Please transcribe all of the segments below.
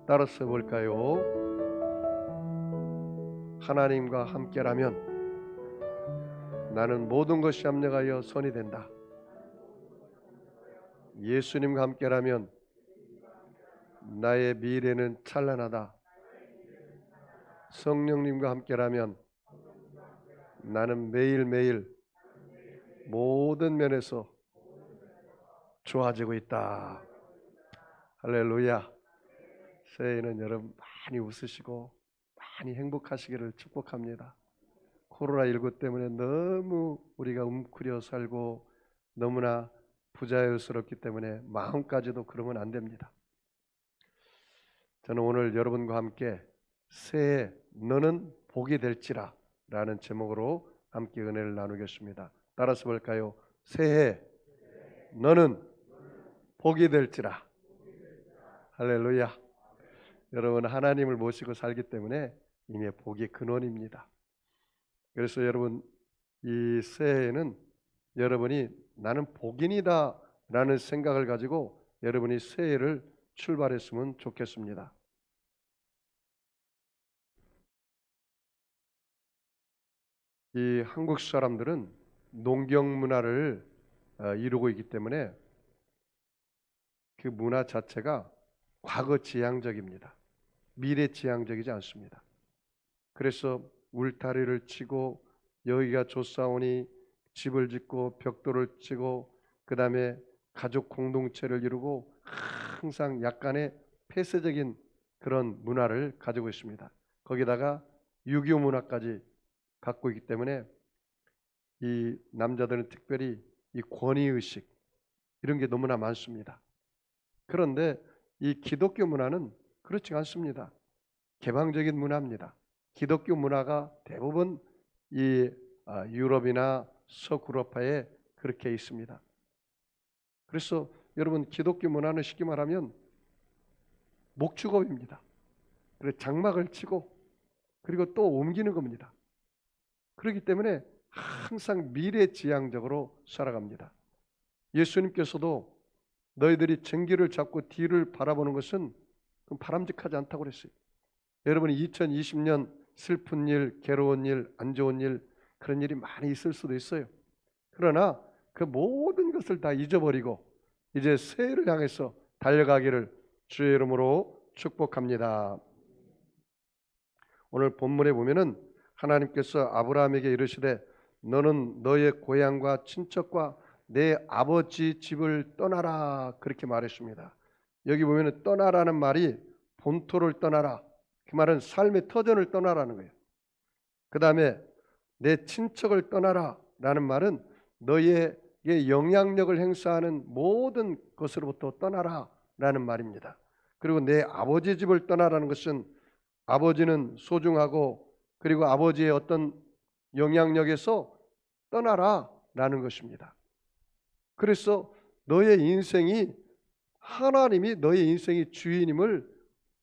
따라서 볼까요? 하나님과 함께라면 나는 모든 것이 합력하여 선이 된다. 예수님과 함께라면 나의 미래는 찬란하다. 성령님과 함께라면 나는 매일매일 모든 면에서 좋아지고 있다. 할렐루야. 새해에는 여러분 많이 웃으시고 많이 행복하시기를 축복합니다. 코로나19 때문에 너무 우리가 웅크려 살고 너무나 부자연스럽기 때문에 마음까지도 그러면 안 됩니다. 저는 오늘 여러분과 함께 새해 너는 복이 될지라 라는 제목으로 함께 은혜를 나누겠습니다. 따라서 볼까요? 새해 너는 복이 될지라. 할렐루야. 여러분 하나님을 모시고 살기 때문에 이미 복의 근원입니다. 그래서 여러분 이 새해에는 여러분이 나는 복인이다 라는 생각을 가지고 여러분이 새해를 출발했으면 좋겠습니다. 이 한국 사람들은 농경 문화를 이루고 있기 때문에 그 문화 자체가 과거 지향적입니다. 미래 지향적이지 않습니다. 그래서 울타리를 치고 여기가 좋사오니 집을 짓고 벽돌을 치고 그 다음에 가족 공동체를 이루고 항상 약간의 폐쇄적인 그런 문화를 가지고 있습니다. 거기다가 유교 문화까지 갖고 있기 때문에 이 남자들은 특별히 이 권위의식 이런 게 너무나 많습니다. 그런데 이 기독교 문화는 그렇지 않습니다. 개방적인 문화입니다. 기독교 문화가 대부분 이 유럽이나 서구러파에 그렇게 있습니다. 그래서 여러분 기독교 문화는 쉽게 말하면 목축업입니다. 그래서 장막을 치고 그리고 또 옮기는 겁니다. 그렇기 때문에 항상 미래지향적으로 살아갑니다. 예수님께서도 너희들이 정기를 잡고 뒤를 바라보는 것은 바람직하지 않다고 그랬어요. 여러분이 2020년 슬픈 일, 괴로운 일, 안 좋은 일 그런 일이 많이 있을 수도 있어요. 그러나 그 모든 것을 다 잊어버리고 이제 새해를 향해서 달려가기를 주의 이름으로 축복합니다. 오늘 본문에 보면은 하나님께서 아브라함에게 이르시되 너는 너의 고향과 친척과 내 아버지 집을 떠나라 그렇게 말했습니다. 여기 보면은 떠나라는 말이 본토를 떠나라. 그 말은 삶의 터전을 떠나라는 거예요. 그 다음에 내 친척을 떠나라 라는 말은 너에게 영향력을 행사하는 모든 것으로부터 떠나라 라는 말입니다. 그리고 내 아버지 집을 떠나라는 것은 아버지는 소중하고 그리고 아버지의 어떤 영향력에서 떠나라 라는 것입니다. 그래서 너의 인생이 하나님이 너의 인생의 주인임을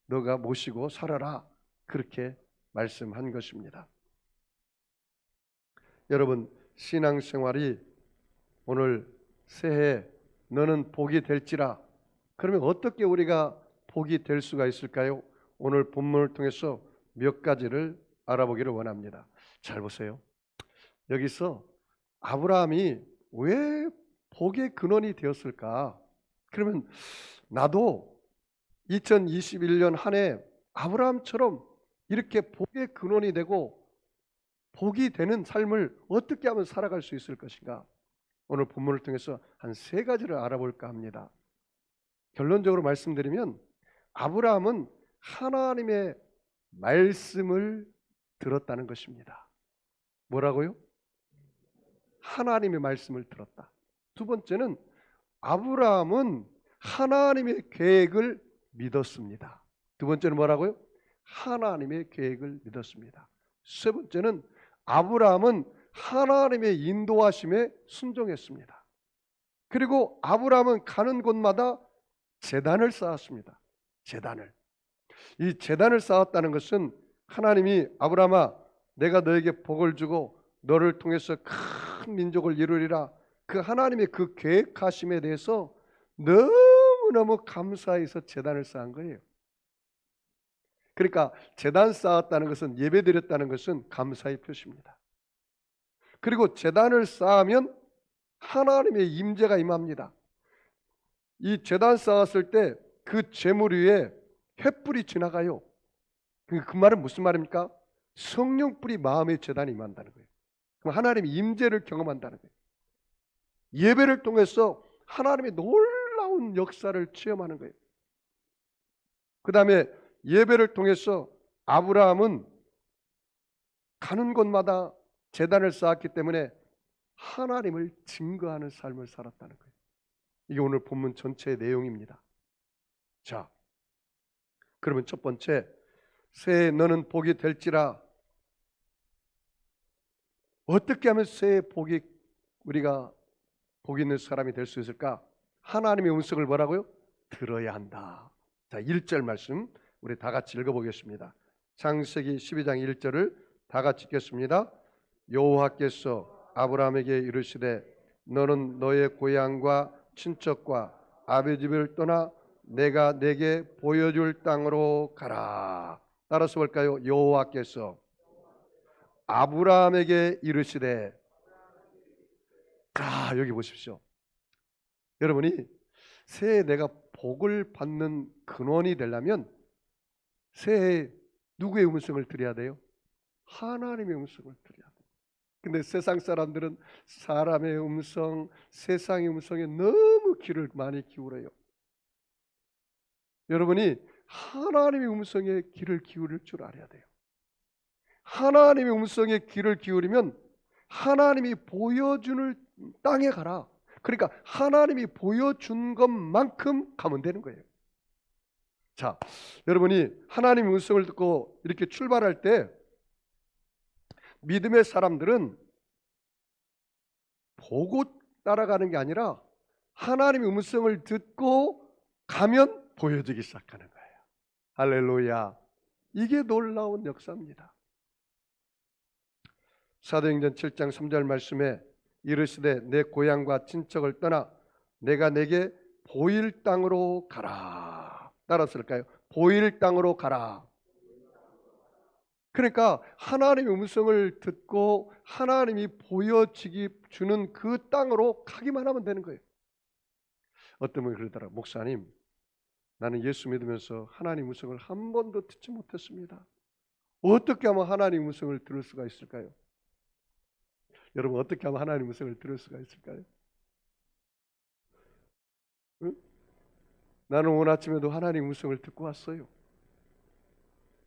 너가 모시고 살아라 그렇게 말씀한 것입니다. 여러분 신앙생활이 오늘 새해 너는 복이 될지라 그러면 어떻게 우리가 복이 될 수가 있을까요? 오늘 본문을 통해서 몇 가지를 알아보기를 원합니다. 잘 보세요. 여기서 아브라함이 왜 복의 근원이 되었을까? 그러면 나도 2021년 한 해 아브라함처럼 이렇게 복의 근원이 되고 복이 되는 삶을 어떻게 하면 살아갈 수 있을 것인가? 오늘 본문을 통해서 한 세 가지를 알아볼까 합니다. 결론적으로 말씀드리면 아브라함은 하나님의 말씀을 들었다는 것입니다. 뭐라고요? 하나님의 말씀을 들었다. 두 번째는 아브라함은 하나님의 계획을 믿었습니다. 두 번째는 뭐라고요? 하나님의 계획을 믿었습니다. 세 번째는 아브라함은 하나님의 인도하심에 순종했습니다. 그리고 아브라함은 가는 곳마다 제단을 쌓았습니다. 제단을. 이 제단을 쌓았다는 것은 하나님이 아브라함아 내가 너에게 복을 주고 너를 통해서 큰 민족을 이루리라 그 하나님의 그 계획하심에 대해서 너무너무 감사해서 제단을 쌓은 거예요. 그러니까 제단 쌓았다는 것은, 예배드렸다는 것은 감사의 표시입니다. 그리고 제단을 쌓으면 하나님의 임재가 임합니다. 이 제단 쌓았을 때 그 제물 위에 횃불이 지나가요. 그 말은 무슨 말입니까? 성령불이 마음의 제단에 임한다는 거예요. 그럼 하나님의 임재를 경험한다는 거예요. 예배를 통해서 하나님의 놀라운 역사를 체험하는 거예요. 그 다음에 예배를 통해서 아브라함은 가는 곳마다 제단을 쌓았기 때문에 하나님을 증거하는 삶을 살았다는 거예요. 이게 오늘 본문 전체의 내용입니다. 자, 그러면 첫 번째, 새해 너는 복이 될지라. 어떻게 하면 새해 복이, 우리가 복 있는 사람이 될 수 있을까? 하나님의 음성을 뭐라고요? 들어야 한다. 자, 1절 말씀 우리 다 같이 읽어보겠습니다. 창세기 12장 1절을 다 같이 읽겠습니다. 여호와께서 아브라함에게 이르시되 너는 너의 고향과 친척과 아비 집을 떠나 내가 내게 보여줄 땅으로 가라. 따라서 볼까요? 여호와께서 아브라함에게 이르시되. 자, 여기 보십시오. 여러분이 새해 내가 복을 받는 근원이 되려면 새해 누구의 음성을 들어야 돼요? 하나님의 음성을 들어야 돼요. 근데 세상 사람들은 사람의 음성, 세상의 음성에 너무 귀를 많이 기울여요. 여러분이 하나님의 음성에 귀를 기울일 줄 알아야 돼요. 하나님의 음성에 귀를 기울이면 하나님이 보여주는 땅에 가라. 그러니까 하나님이 보여준 것만큼 가면 되는 거예요. 자, 여러분이 하나님의 음성을 듣고 이렇게 출발할 때 믿음의 사람들은 보고 따라가는 게 아니라 하나님의 음성을 듣고 가면 보여지기 시작하는 거예요. 할렐루야. 이게 놀라운 역사입니다. 사도행전 7장 3절 말씀에 이르시되 내 고향과 친척을 떠나 내가 내게 보일 땅으로 가라. 따라서일까요? 보일 땅으로 가라. 그러니까 하나님의 음성을 듣고 하나님이 보여지기 주는 그 땅으로 가기만 하면 되는 거예요. 어떤 분이 그러더라. 목사님, 나는 예수 믿으면서 하나님 음성을 한 번도 듣지 못했습니다. 어떻게 하면 하나님 음성을 들을 수가 있을까요? 여러분, 어떻게 하면 하나님 음성을 들을 수가 있을까요? 응? 나는 오늘 아침에도 하나님 음성을 듣고 왔어요.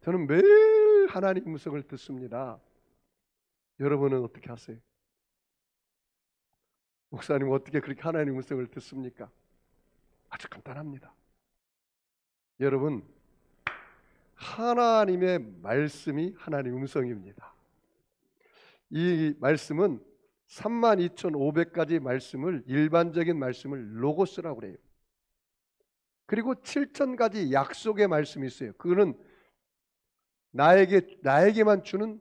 저는 매일 하나님 음성을 듣습니다. 여러분은 어떻게 하세요? 목사님, 어떻게 그렇게 하나님 음성을 듣습니까? 아주 간단합니다. 여러분, 하나님의 말씀이 하나님 음성입니다. 이 말씀은 32,500가지 말씀을, 일반적인 말씀을 로고스라고 그래요. 그리고 7,000가지 약속의 말씀이 있어요. 그거는 나에게만 주는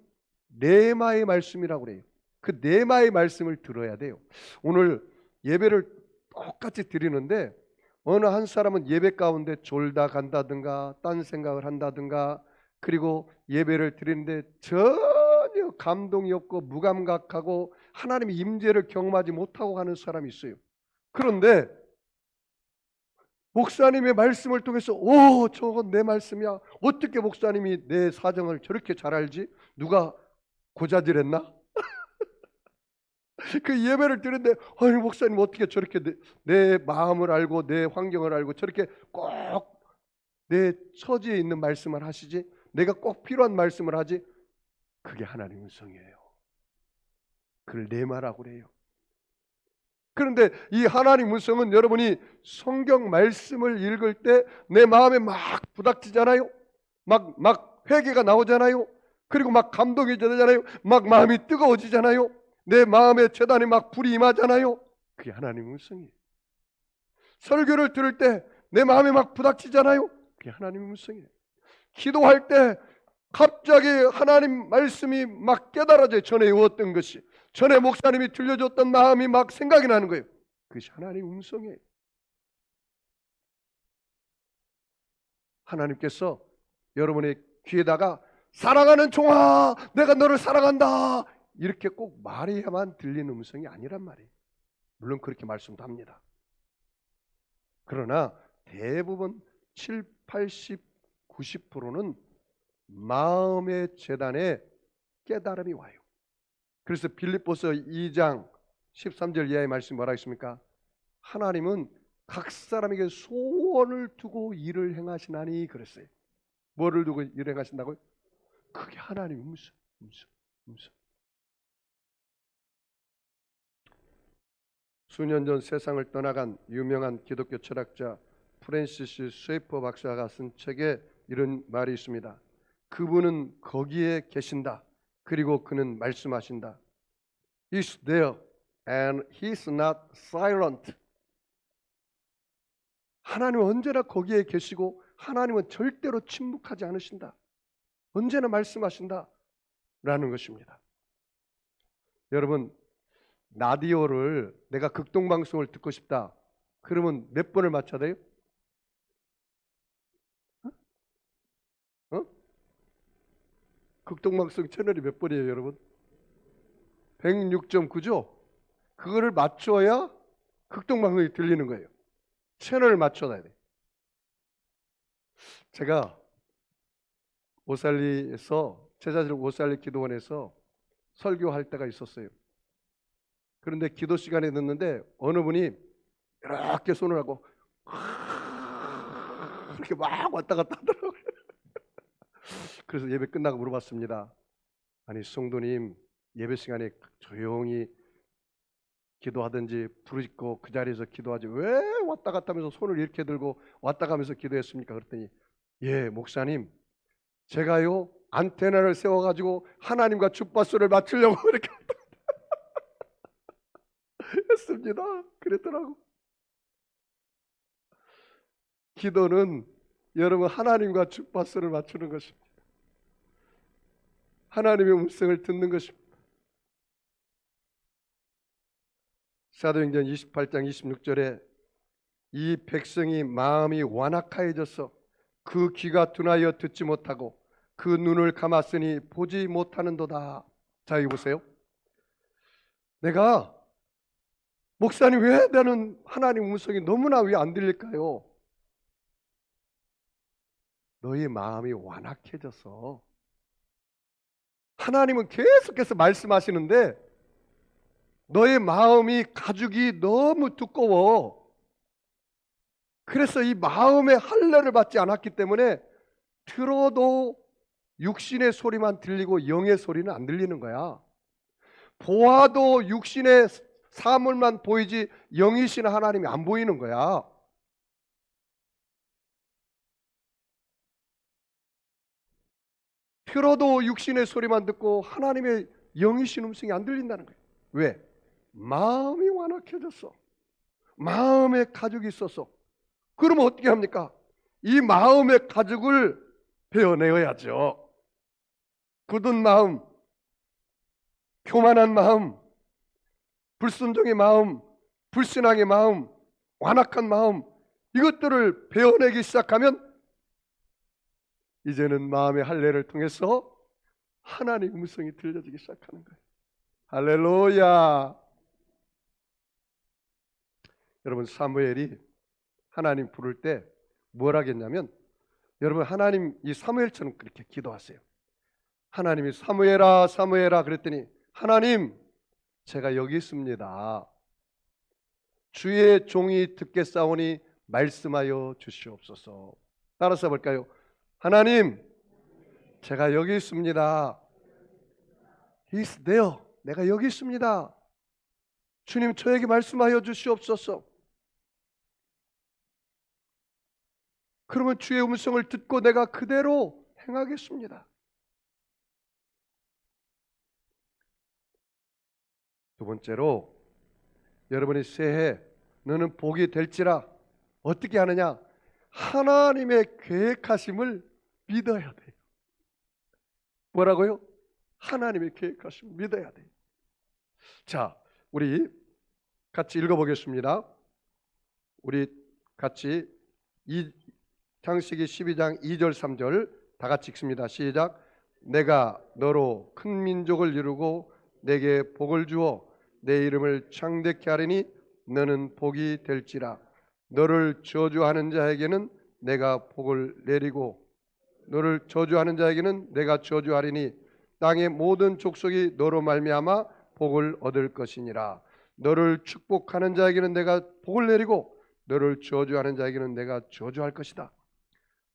네마의 말씀이라고 그래요. 그 네마의 말씀을 들어야 돼요. 오늘 예배를 똑같이 드리는데 어느 한 사람은 예배 가운데 졸다 간다든가 딴 생각을 한다든가, 그리고 예배를 드리는데 전혀 감동이 없고 무감각하고 하나님의 임재를 경험하지 못하고 가는 사람이 있어요. 그런데 목사님의 말씀을 통해서 저건 내 말씀이야. 어떻게 목사님이 내 사정을 저렇게 잘 알지? 누가 고자질했나? 그 예배를 드는데 아니 목사님 어떻게 저렇게 내 마음을 알고 내 환경을 알고 저렇게 꼭 내 처지에 있는 말씀을 하시지? 내가 꼭 필요한 말씀을 하지? 그게 하나님의 음성이에요. 그걸 내마라고 그래요. 그런데 이 하나님 음성은 여러분이 성경 말씀을 읽을 때 내 마음에 막 부닥치잖아요. 막 회개가 나오잖아요. 그리고 막 감동이 되잖아요. 막 마음이 뜨거워지잖아요. 내 마음에 재단에 막 불이 임하잖아요. 그게 하나님 음성이에요. 설교를 들을 때 내 마음에 막 부닥치잖아요. 그게 하나님 음성이에요. 기도할 때 갑자기 하나님 말씀이 막 깨달아져요. 전에 외웠던 것이, 전에 목사님이 들려줬던 마음이 막 생각이 나는 거예요. 그것이 하나님 음성이에요. 하나님께서 여러분의 귀에다가 사랑하는 종아, 내가 너를 사랑한다, 이렇게 꼭 말해야만 들리는 음성이 아니란 말이에요. 물론 그렇게 말씀도 합니다. 그러나 대부분 7, 80, 90%는 마음의 재단에 깨달음이 와요. 그래서 빌립보서 2장 13절 이하의 말씀이 뭐라 했습니까? 하나님은 각 사람에게 소원을 두고 일을 행하시나니 그랬어요. 뭐를 두고 일을 행하신다고요? 그게 하나님의 음성. 수년 전 세상을 떠나간 유명한 기독교 철학자 프랜시스 쉐이퍼 박사가 쓴 책에 이런 말이 있습니다. 그분은 거기에 계신다. 그리고 그는 말씀하신다. He's there and he's not silent. 하나님은 언제나 거기에 계시고 하나님은 절대로 침묵하지 않으신다. 언제나 말씀하신다 라는 것입니다. 여러분, 라디오를 내가 극동방송을 듣고 싶다 그러면 몇 번을 맞춰야 돼요? 극동방송 채널이 몇 번이에요 여러분? 106.9죠? 그거를 맞춰야 극동방송이 들리는 거예요. 채널을 맞춰놔야 돼. 제가 오살리에서 제자들 오살리 기도원에서 설교할 때가 있었어요. 그런데 기도 시간에 듣는데 어느 분이 이렇게 손을 하고 이렇게 막 왔다 갔다 하더라고요. 그래서 예배 끝나고 물어봤습니다. 아니 성도님, 예배 시간에 조용히 기도하든지 부르짖고 그 자리에서 기도하지 왜 왔다 갔다 하면서 손을 이렇게 들고 왔다 가면서 기도했습니까? 그랬더니 예 목사님, 제가요 안테나를 세워가지고 하나님과 주파수를 맞추려고 이렇게 했습니다. 그랬더라고. 기도는 여러분 하나님과 주파수를 맞추는 것입니다. 하나님의 음성을 듣는 것입니다. 사도행전 28장 26절에 이 백성이 마음이 완악하여져서 그 귀가 둔하여 듣지 못하고 그 눈을 감았으니 보지 못하는도다. 자, 여기 보세요. 내가 목사님 왜 나는 하나님 음성이 너무나 왜 안 들릴까요? 너희 마음이 완악해져서 하나님은 계속해서 말씀하시는데 너의 마음이 가죽이 너무 두꺼워. 그래서 이 마음의 할례를 받지 않았기 때문에 들어도 육신의 소리만 들리고 영의 소리는 안 들리는 거야. 보아도 육신의 사물만 보이지 영이신 하나님이 안 보이는 거야. 들어도 육신의 소리만 듣고 하나님의 영이신 음성이 안 들린다는 거예요. 왜? 마음이 완악해졌어. 마음에 가죽이 있어서. 그러면 어떻게 합니까? 이 마음의 가죽을 베어내어야죠. 굳은 마음, 교만한 마음, 불순종의 마음, 불신앙의 마음, 완악한 마음, 이것들을 베어내기 시작하면 이제는 마음의 할례를 통해서 하나님의 음성이 들려지기 시작하는 거예요. 할렐루야. 여러분, 사무엘이 하나님 부를 때 뭘 하겠냐면, 여러분 하나님 이 사무엘처럼 그렇게 기도하세요. 하나님이 사무엘아 사무엘아 그랬더니 하나님 제가 여기 있습니다. 주의 종이 듣겠사오니 말씀하여 주시옵소서. 따라서 볼까요? 하나님 제가 여기 있습니다. He's there. 내가 여기 있습니다. 주님 저에게 말씀하여 주시옵소서. 그러면 주의 음성을 듣고 내가 그대로 행하겠습니다. 두 번째로 여러분이 새해 너는 복이 될지라 어떻게 하느냐? 하나님의 계획하심을 믿어야 돼요. 뭐라고요? 하나님의 계획하심을 믿어야 돼요. 자, 우리 같이 읽어보겠습니다. 우리 같이 창세기 12장 2절 3절 다 같이 읽습니다. 시작. 내가 너로 큰 민족을 이루고 내게 복을 주어 내 이름을 창대케 하리니 너는 복이 될지라. 너를 저주하는 자에게는 내가 복을 내리고 너를 저주하는 자에게는 내가 저주하리니 땅의 모든 족속이 너로 말미암아 복을 얻을 것이니라. 너를 축복하는 자에게는 내가 복을 내리고 너를 저주하는 자에게는 내가 저주할 것이다.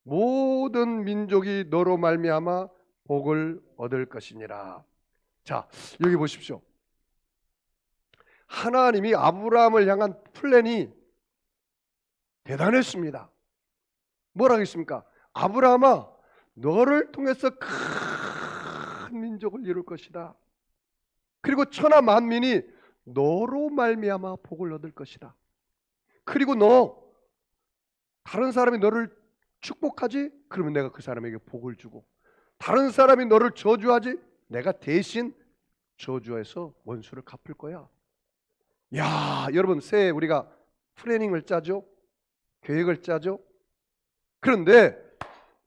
모든 민족이 너로 말미암아 복을 얻을 것이니라. 자, 여기 보십시오. 하나님이 아브라함을 향한 플랜이 대단했습니다. 뭐라고 했습니까? 아브라함아, 너를 통해서 큰 민족을 이룰 것이다. 그리고 천하 만민이 너로 말미암아 복을 얻을 것이다. 그리고 너 다른 사람이 너를 축복하지? 그러면 내가 그 사람에게 복을 주고, 다른 사람이 너를 저주하지? 내가 대신 저주해서 원수를 갚을 거야. 야, 여러분, 새해 우리가 플래닝을 짜죠? 계획을 짜죠? 그런데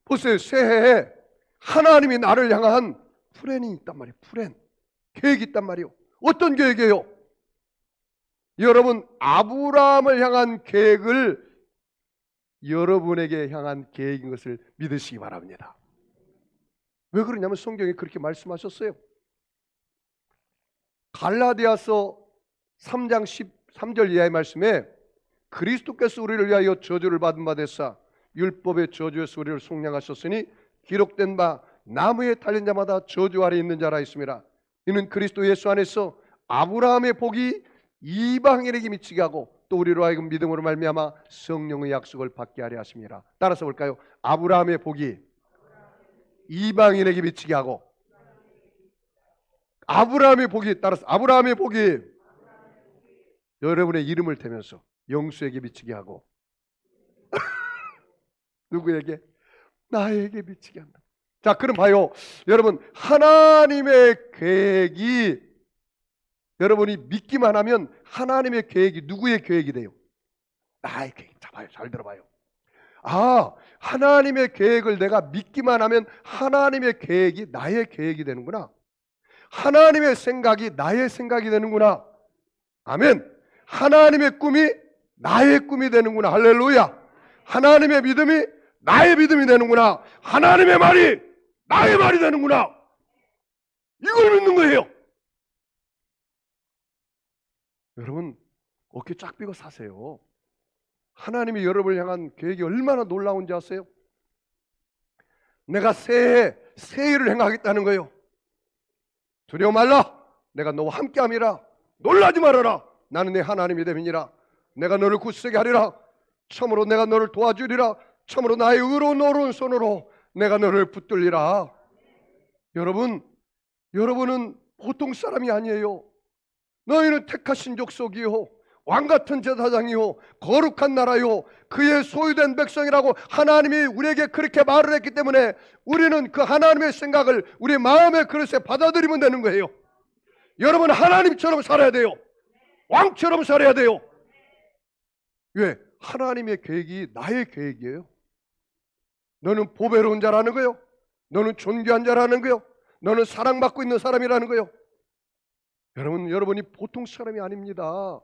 보세요. 새해에 하나님이 나를 향한 플랜이 있단 말이에요. 플랜, 계획이 있단 말이에요. 어떤 계획이에요? 여러분, 아브라함을 향한 계획을 여러분에게 향한 계획인 것을 믿으시기 바랍니다. 왜 그러냐면 성경이 그렇게 말씀하셨어요. 갈라디아서 3장 13절 이하의 말씀에 그리스도께서 우리를 위하여 저주를 받은 바 되사 율법의 저주에서 우리를 속량하셨으니 기록된 바 나무에 달린 자마다 저주 아래 있는 자라 있음이라. 이는 그리스도 예수 안에서 아브라함의 복이 이방인에게 미치게 하고 또 우리로 하여금 믿음으로 말미암아 성령의 약속을 받게 하려 하심이라. 따라서 볼까요? 아브라함의 복이 이방인에게 미치게 하고, 아브라함의 복이, 따라서 아브라함의 복이 여러분의 이름을 대면서 영수에게 미치게 하고 누구에게? 나에게 미치게 한다. 자, 그럼 봐요. 여러분, 하나님의 계획이, 여러분이 믿기만 하면 하나님의 계획이 누구의 계획이 돼요? 나의 계획. 자, 봐요. 잘 들어봐요. 아, 하나님의 계획을 내가 믿기만 하면 하나님의 계획이 나의 계획이 되는구나. 하나님의 생각이 나의 생각이 되는구나. 아멘. 하나님의 꿈이 나의 꿈이 되는구나. 할렐루야. 하나님의 믿음이 나의 믿음이 되는구나. 하나님의 말이 나의 말이 되는구나. 이걸 믿는 거예요. 여러분, 어깨 쫙 펴고 사세요. 하나님이 여러분을 향한 계획이 얼마나 놀라운지 아세요? 내가 새해 새 일을 행하겠다는 거예요. 두려워 말라. 내가 너와 함께함이라. 놀라지 말아라. 나는 내 하나님이 됨이니라. 내가 너를 굳세게 하리라. 참으로 내가 너를 도와주리라. 참으로 나의 의로운 오른손으로 내가 너를 붙들리라. 여러분은 보통 사람이 아니에요. 너희는 택하신 족속이요, 왕같은 제사장이요, 거룩한 나라요, 그의 소유된 백성이라고 하나님이 우리에게 그렇게 말을 했기 때문에 우리는 그 하나님의 생각을 우리 마음의 그릇에 받아들이면 되는 거예요. 여러분, 하나님처럼 살아야 돼요. 왕처럼 살아야 돼요. 왜? 하나님의 계획이 나의 계획이에요. 너는 보배로운 자라는 거예요. 너는 존귀한 자라는 거예요. 너는 사랑받고 있는 사람이라는 거예요. 여러분이 보통 사람이 아닙니다.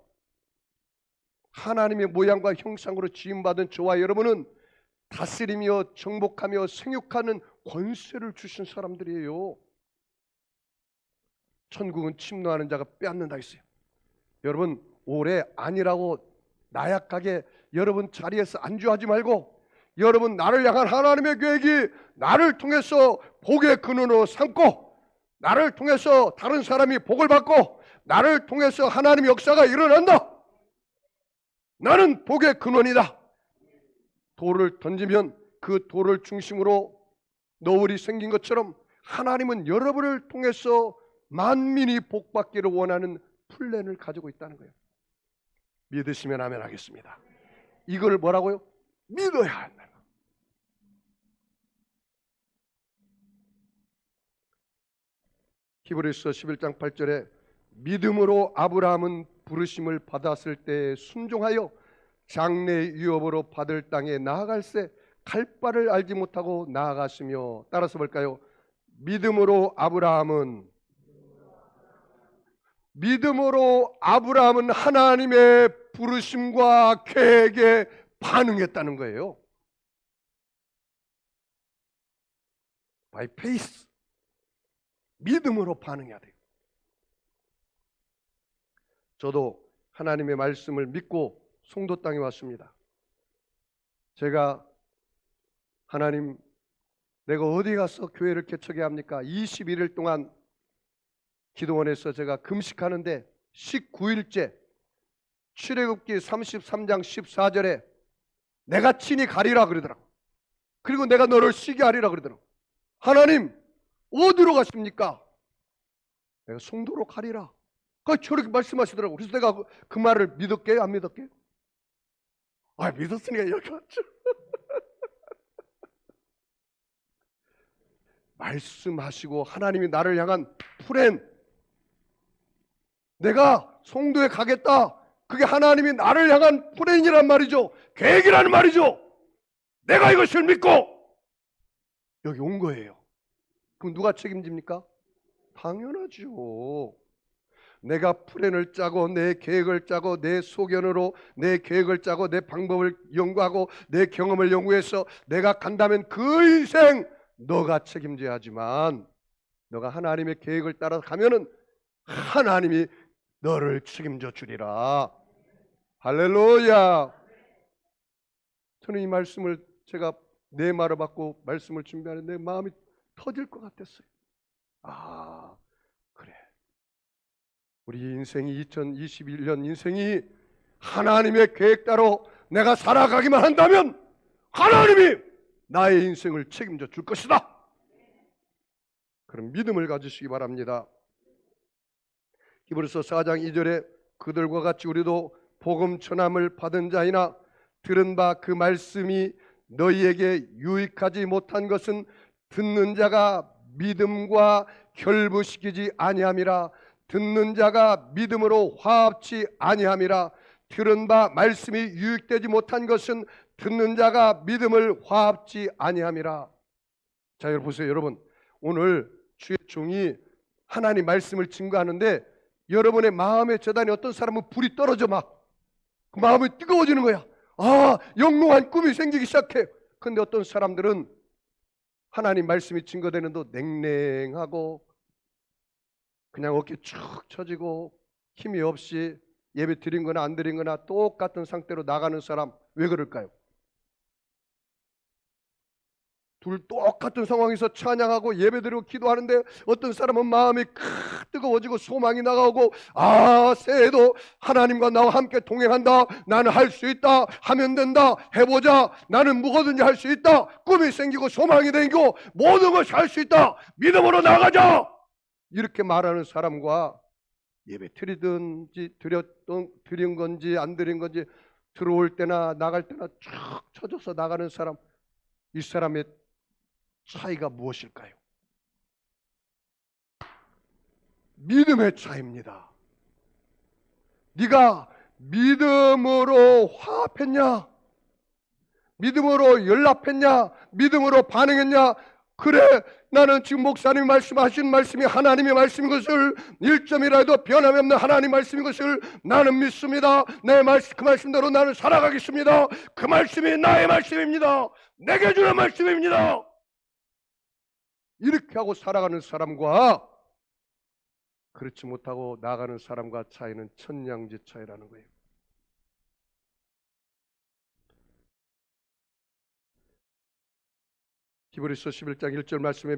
하나님의 모양과 형상으로 지음받은 저와 여러분은 다스리며 정복하며 생육하는 권세를 주신 사람들이에요. 천국은 침노하는 자가 빼앗는다 했어요. 여러분, 올해 아니라고 나약하게 여러분 자리에서 안주하지 말고, 여러분 나를 향한 하나님의 계획이 나를 통해서 복의 근원으로 삼고, 나를 통해서 다른 사람이 복을 받고, 나를 통해서 하나님의 역사가 일어난다. 나는 복의 근원이다. 돌을 던지면 그 돌을 중심으로 너울이 생긴 것처럼 하나님은 여러분을 통해서 만민이 복받기를 원하는 플랜을 가지고 있다는 거예요. 믿으시면 아멘 하겠습니다. 이걸 뭐라고요? 믿어야 한다. 히브리서 11장 8절에 믿음으로 아브라함은 부르심을 받았을 때 순종하여 장래의 유업으로 받을 땅에 나아갈새 갈 바를 알지 못하고 나아갔으며, 따라서 볼까요? 믿음으로 아브라함은 하나님의 부르심과 계획에 반응했다는 거예요. By faith, 믿음으로 반응해야 돼요. 저도 하나님의 말씀을 믿고 송도 땅에 왔습니다. 제가 하나님, 내가 어디 가서 교회를 개척해야 합니까? 21일 동안 기도원에서 제가 금식하는데 19일째 출애굽기 33장 14절에 내가 친히 가리라 그러더라고. 그리고 내가 너를 쉬게 하리라 그러더라고. 하나님, 어디로 가십니까? 내가 송도로 가리라. 저렇게 말씀하시더라고. 그래서 내가 그 말을 믿었게요? 안 믿었게요? 믿었으니까 여기 왔죠. 말씀하시고 하나님이 나를 향한 플랜, 내가 송도에 가겠다, 그게 하나님이 나를 향한 플랜이란 말이죠. 계획이라는 말이죠. 내가 이것을 믿고 여기 온 거예요. 그럼 누가 책임집니까? 당연하죠. 내가 플랜을 짜고 내 계획을 짜고 내 소견으로 내 계획을 짜고 내 방법을 연구하고 내 경험을 연구해서 내가 간다면 그 인생 너가 책임져야 하지만, 너가 하나님의 계획을 따라 가면은 하나님이 너를 책임져 주리라. 할렐루야. 저는 이 말씀을 제가 내 말을 받고 말씀을 준비하는데 마음이 터질 것 같았어요. 그래, 우리 인생이 2021년 인생이 하나님의 계획대로 내가 살아가기만 한다면 하나님이 나의 인생을 책임져 줄 것이다. 그런 믿음을 가지시기 바랍니다. 히브리서 4장 2절에 그들과 같이 우리도 복음 전함을 받은 자이나 들은 바 그 말씀이 너희에게 유익하지 못한 것은 듣는 자가 믿음과 결부시키지 아니함이라. 듣는 자가 믿음으로 화합치 아니함이라. 들은 바 말씀이 유익되지 못한 것은 듣는 자가 믿음을 화합지 아니함이라. 자, 여러분 보세요. 여러분, 오늘 주의 종이 하나님 말씀을 증거하는데 여러분의 마음의 재단에 어떤 사람은 불이 떨어져 막 그 마음이 뜨거워지는 거야. 영롱한 꿈이 생기기 시작해. 그런데 어떤 사람들은 하나님 말씀이 증거되는데 냉랭하고 그냥 어깨 축 처지고 힘이 없이 예배 드린 거나 안 드린 거나 똑같은 상태로 나가는 사람, 왜 그럴까요? 둘 똑같은 상황에서 찬양하고 예배드리고 기도하는데 어떤 사람은 마음이 뜨거워지고 소망이 나가오고 새해에도 하나님과 나와 함께 동행한다, 나는 할 수 있다, 하면 된다, 해보자, 나는 뭐든지 할 수 있다, 꿈이 생기고 소망이 생기고 모든 것이 할 수 있다, 믿음으로 나가자, 이렇게 말하는 사람과 예배 드린 건지 안 드린 건지 들어올 때나 나갈 때나 쭉 쳐져서 나가는 사람, 이 사람의 차이가 무엇일까요? 믿음의 차이입니다. 네가 믿음으로 화합했냐? 믿음으로 연락했냐? 믿음으로 반응했냐? 그래, 나는 지금 목사님이 말씀하신 말씀이 하나님의 말씀인 것을 1점이라도 변함이 없는 하나님 말씀인 것을 나는 믿습니다. 그 말씀대로 나는 살아가겠습니다. 그 말씀이 나의 말씀입니다. 내게 주는 말씀입니다. 이렇게 하고 살아가는 사람과 그렇지 못하고 나가는 사람과 차이는 천냥지 차이라는 거예요. 히브리서 11장 1절 말씀에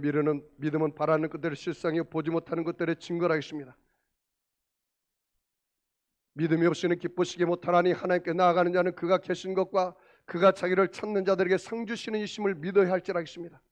믿음은 바라는 것들의 실상이요 보지 못하는 것들의 증거라 했습니다. 믿음이 없이는 기쁘시게 못하나니 하나님께 나아가는 자는 그가 계신 것과 그가 자기를 찾는 자들에게 상 주시는 이심을 믿어야 할지라 했습니다.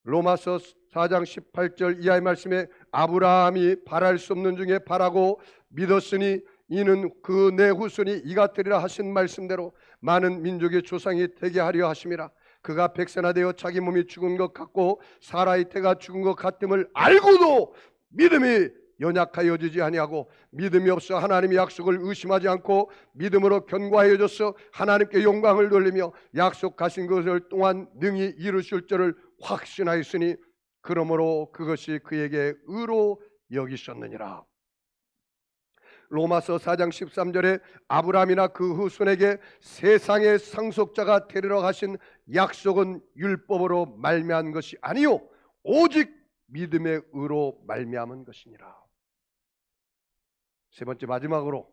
로마서 4장 18절 이하의 말씀에 아브라함이 바랄 수 없는 중에 바라고 믿었으니 이는 그 내 후손이 이가 되리라 하신 말씀대로 많은 민족의 조상이 되게 하려 하심이라. 그가 백세나되어 자기 몸이 죽은 것 같고 사라의 태가 죽은 것 같음을 알고도 믿음이 연약하여지지 아니하고 믿음이 없어 하나님의 약속을 의심하지 않고 믿음으로 견고하여져서 하나님께 영광을 돌리며 약속하신 것을 또한 능히 이루실 줄을 확신하였으니 그러므로 그것이 그에게 의로 여기셨느니라. 로마서 4장 13절에 아브라함이나 그 후손에게 세상의 상속자가 되리라 하신 약속은 율법으로 말미암은 것이 아니요 오직 믿음의 의로 말미암은 것이니라. 세 번째 마지막으로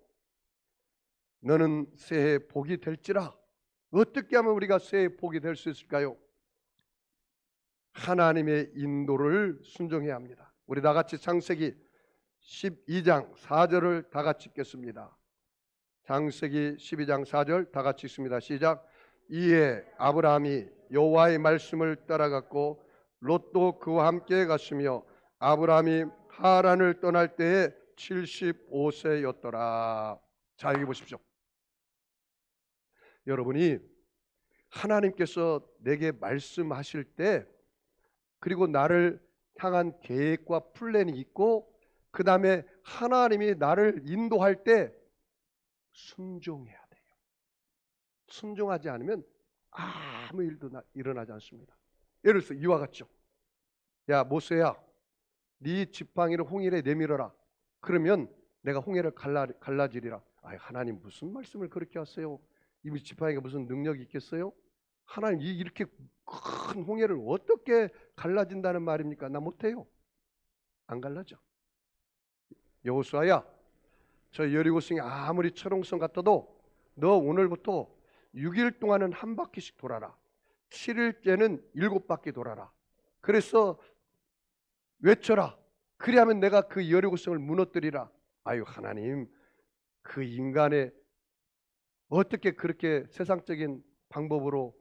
너는 새해 복이 될지라. 어떻게 하면 우리가 새해 복이 될 수 있을까요? 하나님의 인도를 순종해야 합니다. 우리 다 같이 창세기 12장 4절을 다 같이 읽겠습니다. 창세기 12장 4절 다 같이 읽습니다. 시작. 이에 아브라함이 여호와의 말씀을 따라갔고 롯도 그와 함께 갔으며 아브라함이 하란을 떠날 때에 75세였더라. 자, 여기 보십시오. 여러분이 하나님께서 내게 말씀하실 때 그리고 나를 향한 계획과 플랜이 있고 그 다음에 하나님이 나를 인도할 때 순종해야 돼요. 순종하지 않으면 아무 일도 일어나지 않습니다. 예를 들어서 이와 같죠. 야 모세야, 네 지팡이를 홍해에 내밀어라. 그러면 내가 홍해를 갈라지리라. 하나님 무슨 말씀을 그렇게 하세요? 이 지팡이가 무슨 능력이 있겠어요? 하나님 이렇게 큰 홍해를 어떻게 갈라진다는 말입니까? 나 못해요. 안 갈라져. 여호수아야, 저 여리고성이 아무리 철옹성 같아도 너 오늘부터 6일 동안은 한 바퀴씩 돌아라. 7일째는 7바퀴 돌아라. 그래서 외쳐라. 그리하면 내가 그 여리고성을 무너뜨리라. 하나님, 그 인간의 어떻게 그렇게 세상적인 방법으로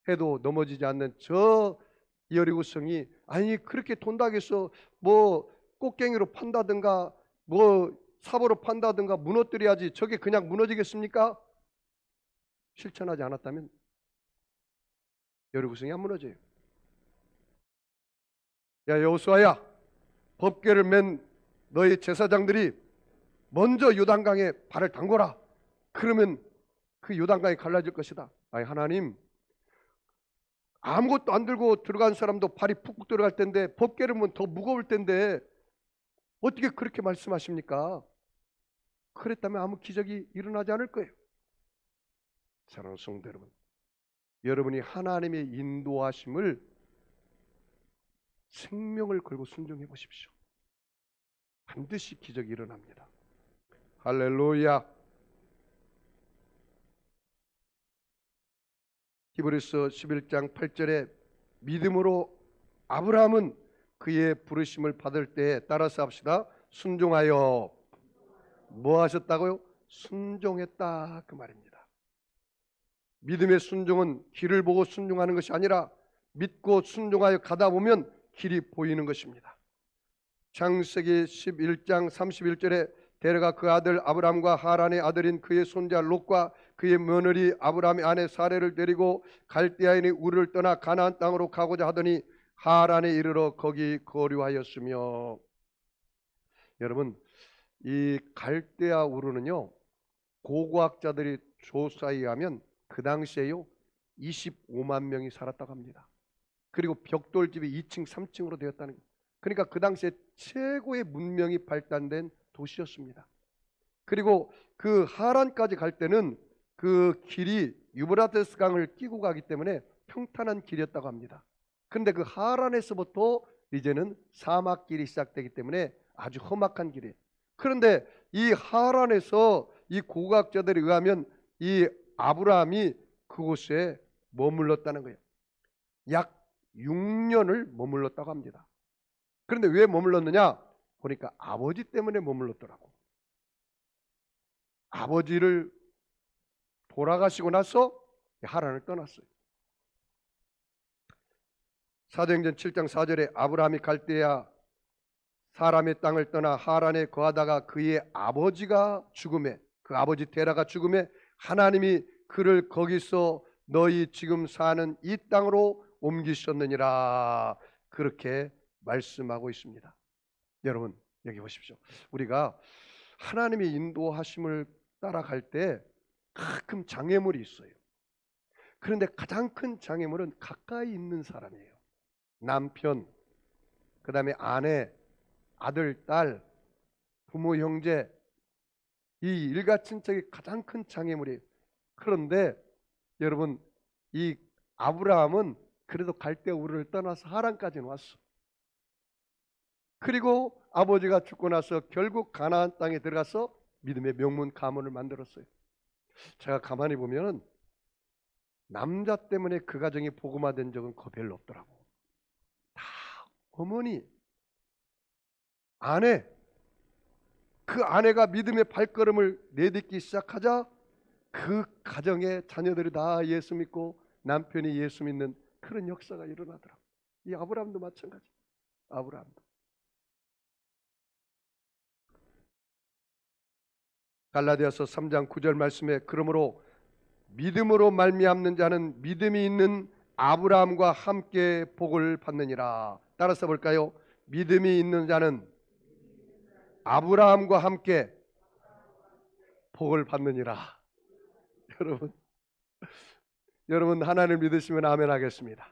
해도 넘어지지 않는 저 여리고성이 그렇게 돈다고 해서 뭐 꽃갱이로 판다든가 뭐 삽으로 판다든가 무너뜨려야지 저게 그냥 무너지겠습니까? 실천하지 않았다면 여리고성이 안 무너져요. 야 여호수아야, 법궤를 맨 너희 제사장들이 먼저 요단강에 발을 담궈라. 그러면 그 요단강이 갈라질 것이다. 하나님, 아무것도 안 들고 들어간 사람도 발이 푹푹 들어갈 텐데 법궤를 면 더 무거울 텐데 어떻게 그렇게 말씀하십니까? 그랬다면 아무 기적이 일어나지 않을 거예요. 사랑하는 성도 여러분, 여러분이 하나님의 인도하심을 생명을 걸고 순종해 보십시오. 반드시 기적이 일어납니다. 할렐루야. 히브리서 11장 8절에 믿음으로 아브라함은 그의 부르심을 받을 때에 따라서 합시다. 순종하여 뭐 하셨다고요? 순종했다, 그 말입니다. 믿음의 순종은 길을 보고 순종하는 것이 아니라 믿고 순종하여 가다 보면 길이 보이는 것입니다. 창세기 11장 31절에 데려가 그 아들 아브람과 하란의 아들인 그의 손자 롯과 그의 며느리 아브람의 아내 사레를 데리고 갈대아인의 우르를 떠나 가나안 땅으로 가고자 하더니 하란에 이르러 거기 거류하였으며. 여러분, 이 갈대아 우르는요, 고고학자들이 조사에 의하면 그 당시에요 25만 명이 살았다고 합니다. 그리고 벽돌집이 2층 3층으로 되었다는 거예요. 그러니까 그 당시에 최고의 문명이 발달된 도시였습니다. 그리고 그 하란까지 갈 때는 그 길이 유브라테스 강을 끼고 가기 때문에 평탄한 길이었다고 합니다. 그런데 그 하란에서부터 이제는 사막길이 시작되기 때문에 아주 험악한 길이에요. 그런데 이 하란에서 이 고고학자들에 의하면 이 아브라함이 그곳에 머물렀다는 거예요. 약 6년을 머물렀다고 합니다. 그런데 왜 머물렀느냐? 보니까 아버지 때문에 머물렀더라고. 아버지를 돌아가시고 나서 하란을 떠났어요. 사도행전 7장 4절에 아브라함이 갈대아 사람의 땅을 떠나 하란에 거하다가 그의 아버지가 죽음에, 그 아버지 데라가 죽음에 하나님이 그를 거기서 너희 지금 사는 이 땅으로 옮기셨느니라, 그렇게 말씀하고 있습니다. 여러분, 여기 보십시오. 우리가 하나님의 인도하심을 따라갈 때 가끔 장애물이 있어요. 그런데 가장 큰 장애물은 가까이 있는 사람이에요. 남편, 그 다음에 아내, 아들, 딸, 부모, 형제, 이 일가친척이 가장 큰 장애물이에요. 그런데 여러분, 이 아브라함은 그래도 갈대우르를 떠나서 하란까지는 왔어. 그리고 아버지가 죽고 나서 결국 가나안 땅에 들어가서 믿음의 명문 가문을 만들었어요. 제가 가만히 보면은 남자 때문에 그 가정이 복음화된 적은 별로 없더라고. 다 어머니, 아내, 그 아내가 믿음의 발걸음을 내딛기 시작하자 그 가정의 자녀들이 다 예수 믿고 남편이 예수 믿는 그런 역사가 일어나더라고. 이 아브라함도 마찬가지. 아브라함도. 갈라디아서 3장 9절 말씀에 그러므로 믿음으로 말미암는 자는 믿음이 있는 아브라함과 함께 복을 받느니라. 따라서 볼까요? 믿음이 있는 자는 아브라함과 함께 복을 받느니라. 여러분 하나님을 믿으시면 아멘 하겠습니다.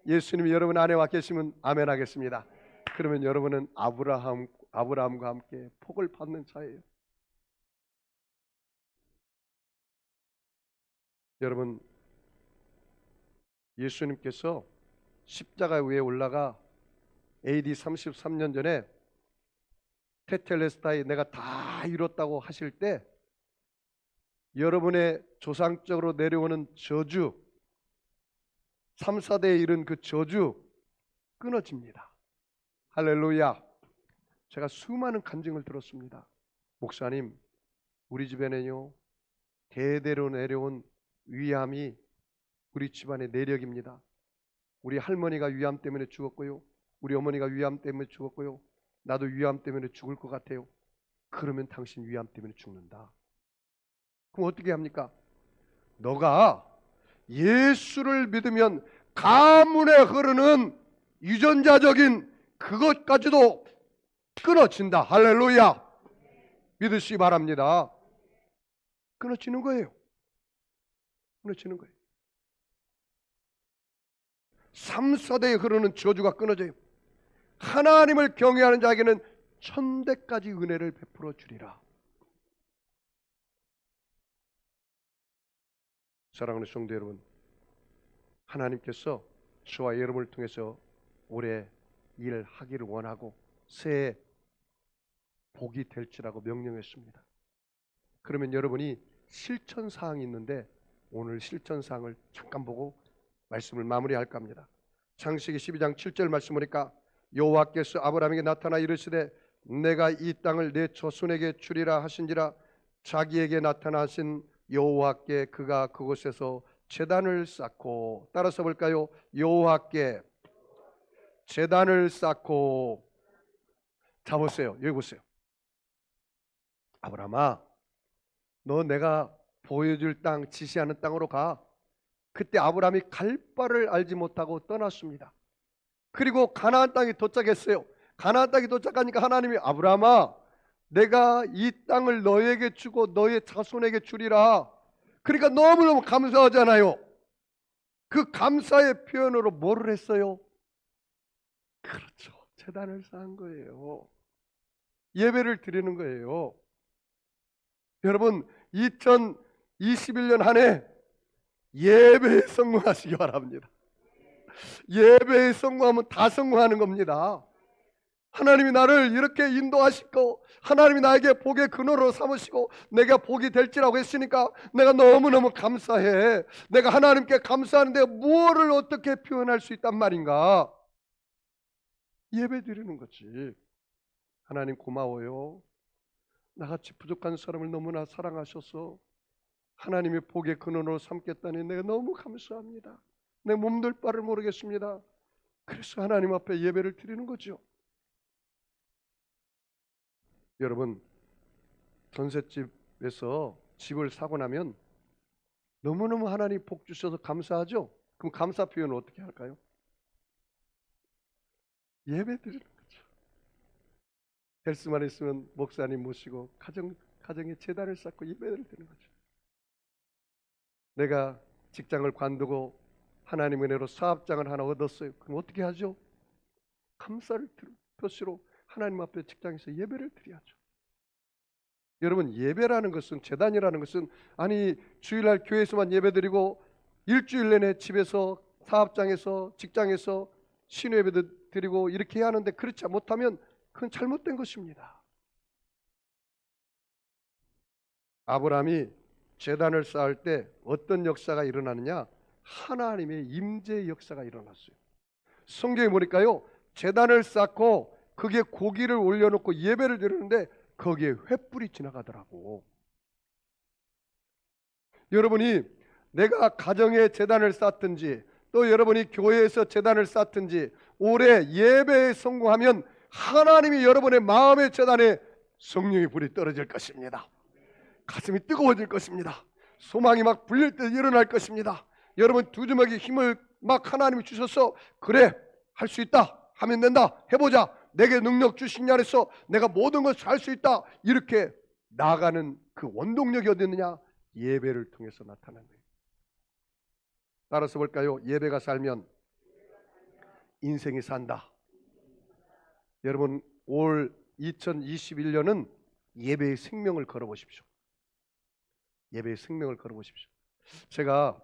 예수님이 여러분 안에 와 계시면 아멘 하겠습니다. 그러면 여러분은 아브라함과 함께 복을 받는 자예요. 여러분, 예수님께서 십자가 위에 올라가 AD 33년 전에 테텔레스타이 내가 다 이뤘다고 하실 때 여러분의 조상적으로 내려오는 저주, 3, 4대에 이른 그 저주 끊어집니다. 할렐루야. 제가 수많은 간증을 들었습니다. 목사님, 우리 집에는요 대대로 내려온 위암이 우리 집안의 내력입니다. 우리 할머니가 위암 때문에 죽었고요, 우리 어머니가 위암 때문에 죽었고요, 나도 위암 때문에 죽을 것 같아요. 그러면 당신 위암 때문에 죽는다. 그럼 어떻게 합니까? 너가 예수를 믿으면 가문에 흐르는 유전자적인 그것까지도 끊어진다. 할렐루야. 믿으시기 바랍니다. 끊어지는 거예요. 끊어지는 거예요. 3, 4대에 흐르는 저주가 끊어져요. 하나님을 경외하는 자에게는 1000대까지 은혜를 베풀어 주리라. 사랑하는 성도 여러분, 하나님께서 저와 여러분을 통해서 올해 일하기를 원하고 새해 복이 될지라고 명령했습니다. 그러면 여러분이 실천사항이 있는데 오늘 실천사항을 잠깐 보고 말씀을 마무리할까 합니다. 창세기 12장 7절 말씀 보니까 여호와께서 아브라함에게 나타나 이르시되 내가 이 땅을 내 조손에게 주리라 하신지라. 자기에게 나타나신 여호와께 그가 그곳에서 제단을 쌓고, 따라서 볼까요? 여호와께 제단을 쌓고. 자 보세요. 여기 보세요. 아브라함아, 너 내가 보여줄 땅, 지시하는 땅으로 가. 그때 아브라함이 갈 바를 알지 못하고 떠났습니다. 그리고 가나안 땅에 도착했어요. 가나안 땅에 도착하니까 하나님이 아브라함아, 내가 이 땅을 너에게 주고 너의 자손에게 주리라. 그러니까 너무너무 감사하잖아요. 그 감사의 표현으로 뭐를 했어요? 그렇죠. 제단을 쌓은 거예요. 예배를 드리는 거예요. 여러분 2021년 한 해 예배에 성공하시기 바랍니다. 예배에 성공하면 다 성공하는 겁니다. 하나님이 나를 이렇게 인도하시고 하나님이 나에게 복의 근원으로 삼으시고 내가 복이 될지라고 했으니까 내가 너무너무 감사해. 내가 하나님께 감사하는데 무엇을 어떻게 표현할 수 있단 말인가? 예배 드리는 거지. 하나님 고마워요. 나같이 부족한 사람을 너무나 사랑하셔서 하나님의 복의 근원으로 삼겠다니 내가 너무 감사합니다. 내 몸둘 바를 모르겠습니다. 그래서 하나님 앞에 예배를 드리는 거죠. 여러분, 전셋집에서 집을 사고 나면 너무너무 하나님 복 주셔서 감사하죠? 그럼 감사 표현을 어떻게 할까요? 예배 드리는 거죠. 될 수만 있으면 목사님 모시고 가정에 제단을 쌓고 예배를 드리는 거죠. 내가 직장을 관두고 하나님 은혜로 사업장을 하나 얻었어요. 그럼 어떻게 하죠? 감사를 표시로 하나님 앞에 직장에서 예배를 드려야죠. 여러분, 예배라는 것은, 제단이라는 것은 아니 주일날 교회에서만 예배드리고 일주일 내내 집에서 사업장에서 직장에서 신예배도 드리고 이렇게 해야 하는데, 그렇지 못하면 그건 잘못된 것입니다. 아브라함이 제단을 쌓을 때 어떤 역사가 일어나느냐? 하나님의 임재의 역사가 일어났어요. 성경에 보니까요, 제단을 쌓고 거기에 고기를 올려놓고 예배를 드리는데 거기에 횃불이 지나가더라고. 여러분이 내가 가정에 제단을 쌓든지 또 여러분이 교회에서 제단을 쌓든지 올해 예배에 성공하면 하나님이 여러분의 마음의 제단에 성령의 불이 떨어질 것입니다. 가슴이 뜨거워질 것입니다. 소망이 막 불릴 때 일어날 것입니다. 여러분 두 주먹에 힘을 막 하나님이 주셔서 그래 할 수 있다, 하면 된다, 해보자, 내게 능력 주신 자리에서 내가 모든 것을 할 수 있다, 이렇게 나아가는 그 원동력이 어디 있느냐? 예배를 통해서 나타나는 거예요. 따라서 볼까요? 예배가 살면 인생이 산다. 여러분 올 2021년은 예배의 생명을 걸어보십시오. 예배의 생명을 걸어보십시오. 제가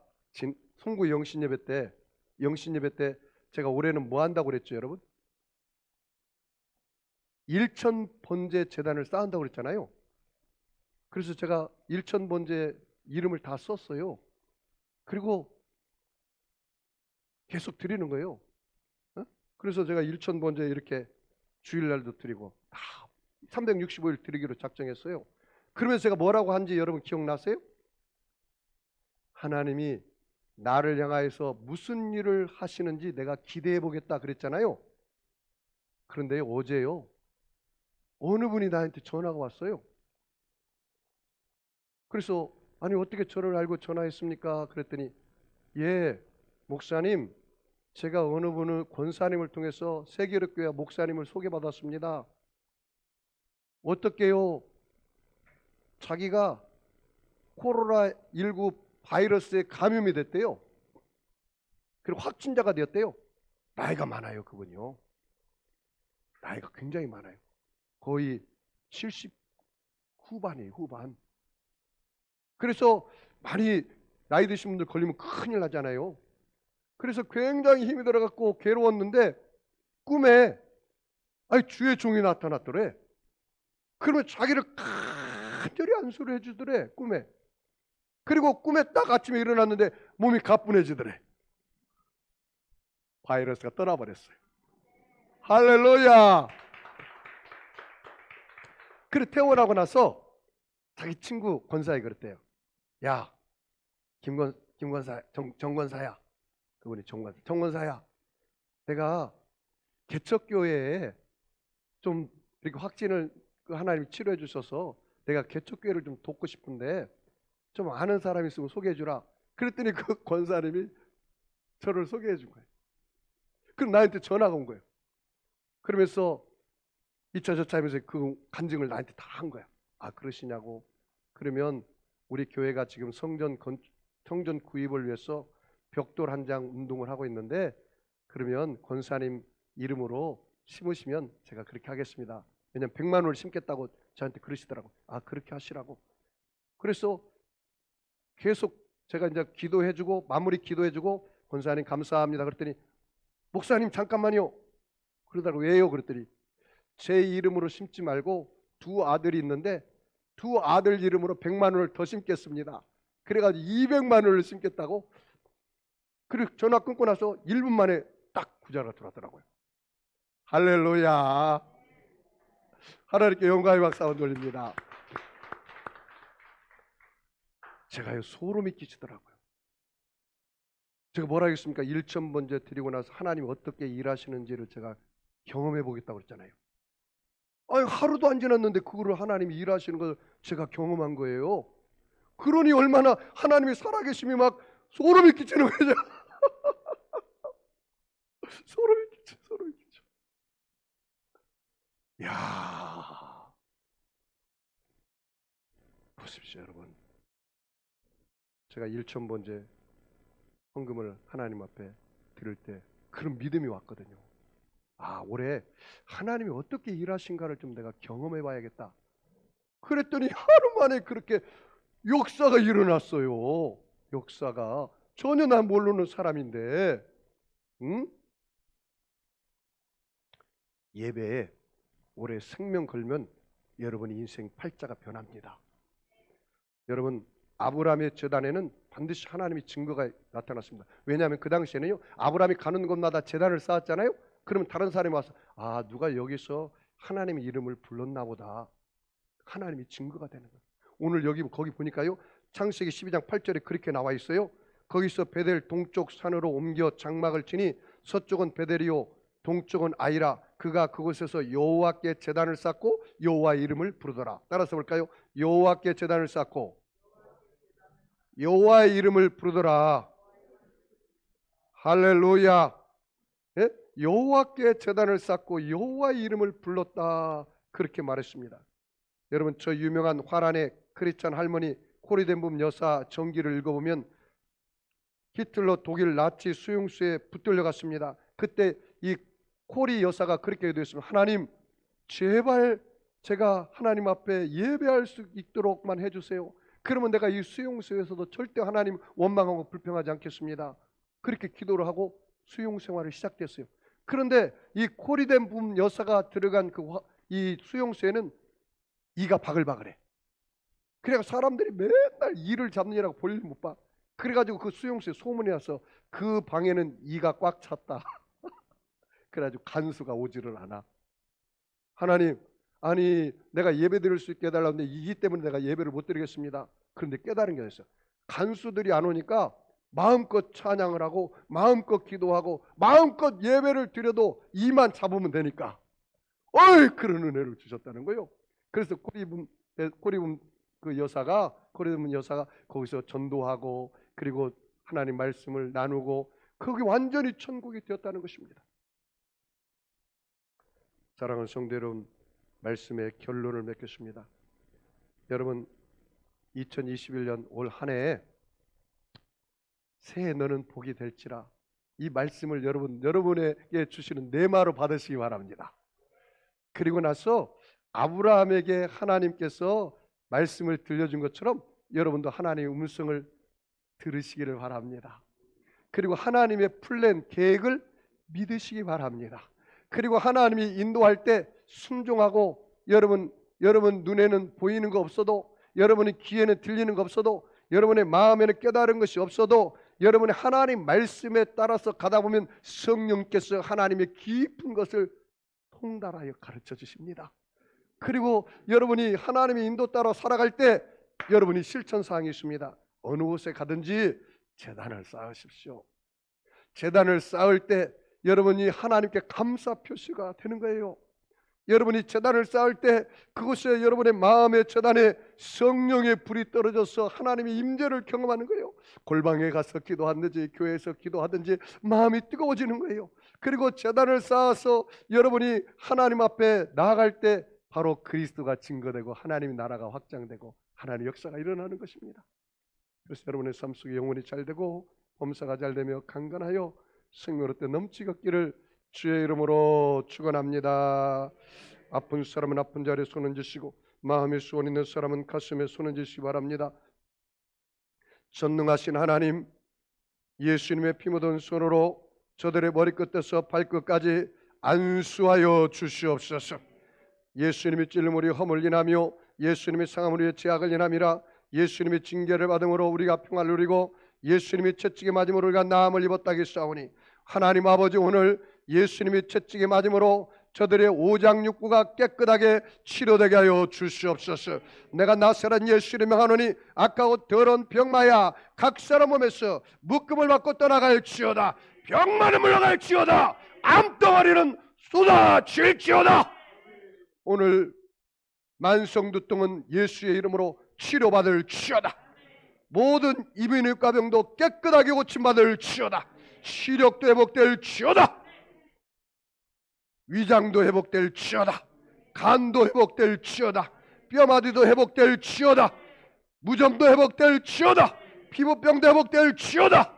송구 영신예배 때 제가 올해는 뭐 한다고 그랬죠, 여러분? 1,000번제 제단을 쌓는다고 그랬잖아요. 그래서 제가 1,000번제 이름을 다 썼어요. 그리고 계속 드리는 거예요. 그래서 제가 1,000번제 이렇게 주일날도 드리고 다 365일 드리기로 작정했어요. 그러면서 제가 뭐라고 한지 여러분 기억나세요? 하나님이 나를 향하여서 무슨 일을 하시는지 내가 기대해 보겠다 그랬잖아요. 그런데 어제요, 어느 분이 나한테 전화가 왔어요. 그래서 아니 어떻게 저를 알고 전화했습니까? 그랬더니 예, 목사님, 제가 어느 분을 권사님을 통해서 세계력교회 목사님을 소개받았습니다. 어떻게요? 자기가 코로나19 바이러스에 감염이 됐대요. 그리고 확진자가 되었대요. 나이가 많아요, 그분이요. 나이가 굉장히 많아요. 거의 70 후반이에요, 후반. 그래서 많이 나이 드신 분들 걸리면 큰일 나잖아요. 그래서 굉장히 힘이 들어갔고 괴로웠는데 꿈에 주의 종이 나타났더래. 그러면 자기를 간절히 안수를 해주더래, 꿈에. 그리고 꿈에 딱 아침에 일어났는데 몸이 가뿐해지더래. 바이러스가 떠나버렸어요. 할렐루야. 그래 퇴원하고 나서 자기 친구 권사에 그랬대요. 야, 김권사, 정권사야. 그분이 정권사야. 내가 개척교회에 좀 이렇게 확진을 하나님이 치료해 주셔서 내가 개척교회를 좀 돕고 싶은데 좀 아는 사람이 있으면 소개해 주라. 그랬더니 그 권사님이 저를 소개해 준 거예요. 그럼 나한테 전화가 온 거예요. 그러면서 이차저차 하면서 그 간증을 나한테 다 한 거야. 아, 그러시냐고. 그러면 우리 교회가 지금 성전 구입을 위해서 벽돌 한 장 운동을 하고 있는데 그러면 권사님 이름으로 심으시면 제가 그렇게 하겠습니다. 왜냐면 100만 원을 심겠다고 저한테 그러시더라고. 아, 그렇게 하시라고. 그래서 계속 제가 이제 기도해주고 마무리 기도해주고 권사님 감사합니다. 그랬더니 목사님 잠깐만요. 그러다가 왜요? 그랬더니 제 이름으로 심지 말고 두 아들이 있는데 두 아들 이름으로 100만 원을 더 심겠습니다. 그래가지고 200만 원을 심겠다고. 그리고 전화 끊고 나서 1분 만에 딱 구자가 들어왔더라고요. 할렐루야. 하나님께 영광의 박수 돌립니다. 제가요 소름이 끼치더라고요. 제가 뭐라 하겠습니까? 1,000번째 드리고 나서 하나님이 어떻게 일하시는지를 제가 경험해 보겠다고 그랬잖아요. 아니 하루도 안 지났는데 그거를 하나님이 일하시는 걸 제가 경험한 거예요. 그러니 얼마나 하나님이 살아계심이 막 소름이 끼치는 거죠. 소름이 끼쳐. 야, 보십시오, 여러분. 제가 일천번제 헌금을 하나님 앞에 드릴 때 그런 믿음이 왔거든요. 아, 올해 하나님이 어떻게 일하신가를 좀 내가 경험해 봐야겠다. 그랬더니 하루 만에 그렇게 역사가 일어났어요. 역사가. 전혀 난 모르는 사람인데, 응? 예배에 올해 생명 걸면 여러분 인생 팔자가 변합니다. 여러분, 아브라함의 제단에는 반드시 하나님의 증거가 나타났습니다. 왜냐하면 그 당시에는요, 아브라함이 가는 곳마다 제단을 쌓았잖아요. 그러면 다른 사람이 와서 아, 누가 여기서 하나님의 이름을 불렀나 보다. 하나님이 증거가 되는 거예요. 오늘 여기 거기 보니까요, 창세기 12장 8절에 그렇게 나와 있어요. 거기서 베델 동쪽 산으로 옮겨 장막을 치니 서쪽은 베델이요 동쪽은 아이라. 그가 그곳에서 여호와께 제단을 쌓고 여호와 이름을 부르더라. 따라서 볼까요? 여호와께 제단을 쌓고 여호와의 이름을 부르더라. 할렐루야. 예? 여호와께 제단을 쌓고 여호와의 이름을 불렀다. 그렇게 말했습니다. 여러분, 저 유명한 화란의 크리스찬 할머니 코리덴붐 여사 전기를 읽어보면 히틀러 독일 나치 수용소에 붙들려 갔습니다. 그때 이 코리 여사가 그렇게 기도했습니다. 하나님, 제발 제가 하나님 앞에 예배할 수 있도록만 해주세요. 그러면 내가 이 수용소에서도 절대 하나님 원망하고 불평하지 않겠습니다. 그렇게 기도를 하고 수용 생활을 시작됐어요. 그런데 이 코리덴붐 여사가 들어간 이 수용소에는 이가 바글바글해. 그래서 사람들이 맨날 이를 잡느라고 볼일 못 봐. 그래가지고 그 수용소에 소문이 나서 그 방에는 이가 꽉 찼다. 그래가지고 간수가 오지를 않아. 하나님, 아니 내가 예배 드릴 수 있게 해달라는데 이 때문에 내가 예배를 못 드리겠습니다. 그런데 깨달은 게 있어요. 간수들이 안 오니까 마음껏 찬양을 하고 마음껏 기도하고 마음껏 예배를 드려도 이만 잡으면 되니까 어이 그런 은혜를 주셨다는 거예요. 그래서 코리붐 여사가 거기서 전도하고 그리고 하나님 말씀을 나누고 거기 완전히 천국이 되었다는 것입니다. 사랑하는 성도 여러분, 말씀의 결론을 맺겠습니다. 여러분, 2021년 올 한 해에 새해 너는 복이 될지라, 이 말씀을 여러분에게 주시는 내마로 받으시기 바랍니다. 그리고 나서 아브라함에게 하나님께서 말씀을 들려준 것처럼 여러분도 하나님의 음성을 들으시기를 바랍니다. 그리고 하나님의 플랜, 계획을 믿으시기 바랍니다. 그리고 하나님이 인도할 때 순종하고 여러분 눈에는 보이는 거 없어도, 여러분의 귀에는 들리는 거 없어도, 여러분의 마음에는 깨달은 것이 없어도 여러분의 하나님 말씀에 따라서 가다 보면 성령께서 하나님의 깊은 것을 통달하여 가르쳐 주십니다. 그리고 여러분이 하나님의 인도 따라 살아갈 때 여러분이 실천사항이 있습니다. 어느 곳에 가든지 제단을 쌓으십시오. 제단을 쌓을 때 여러분이 하나님께 감사 표시가 되는 거예요. 여러분이 제단을 쌓을 때 그곳에 여러분의 마음의 제단에 성령의 불이 떨어져서 하나님의 임재를 경험하는 거예요. 골방에 가서 기도하든지 교회에서 기도하든지 마음이 뜨거워지는 거예요. 그리고 제단을 쌓아서 여러분이 하나님 앞에 나아갈 때 바로 그리스도가 증거되고 하나님의 나라가 확장되고 하나님의 역사가 일어나는 것입니다. 그래서 여러분의 삶 속에 영혼이 잘되고 범사가 잘되며 강건하여 생명으로 때 넘치겠기를 주의 이름으로 축원합니다. 아픈 사람은 아픈 자리에 손 얹으시고 마음에 수원 있는 사람은 가슴에 손 얹으시기 바랍니다. 전능하신 하나님, 예수님의 피 묻은 손으로 저들의 머리끝에서 발끝까지 안수하여 주시옵소서. 예수님의 찔림으로 허물 인하며 예수님의 상함으로 죄악을 인함이라. 예수님의 징계를 받음으로 우리가 평화를 누리고 예수님의 채찍에 맞음으로 우리가 나음을 입었다 하겠사오니, 하나님 아버지, 오늘 예수님의 채찍에 맞음으로 저들의 오장육부가 깨끗하게 치료되게 하여 주시옵소서. 내가 나사렛 예수를 명하노니 악하고 더러운 병마야 각 사람 몸에서 묶음을 받고 떠나갈지어다. 병마는 물러갈지어다. 암덩어리는 쏟아질지어다. 오늘 만성두통은 예수의 이름으로 치료받을지어다. 모든 이비인후과 병도 깨끗하게 고침받을지어다. 시력도 회복될지어다. 위장도 회복될지어다. 간도 회복될지어다. 뼈마디도 회복될지어다. 무좀도 회복될지어다. 피부병도 회복될지어다.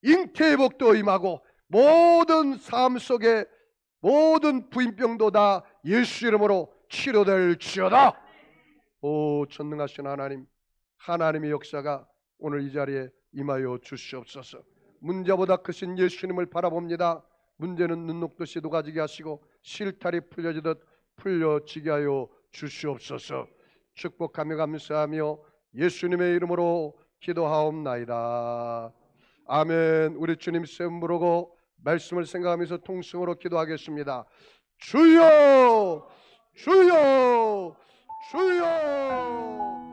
잉태 회복도 임하고 모든 삶 속에 모든 부인병도 다 예수 이름으로 치료될지어다. 오 전능하신 하나님, 하나님의 역사가 오늘 이 자리에 임하여 주시옵소서. 문제보다 크신 예수님을 바라봅니다. 문제는 눈 녹듯이 녹아지게 하시고 실타리 풀려지듯 풀려지게 하여 주시옵소서. 축복하며 감사하며 예수님의 이름으로 기도하옵나이다. 아멘. 우리 주님 세움 부르고 말씀을 생각하면서 통성으로 기도하겠습니다. 주여, 주여, 주여.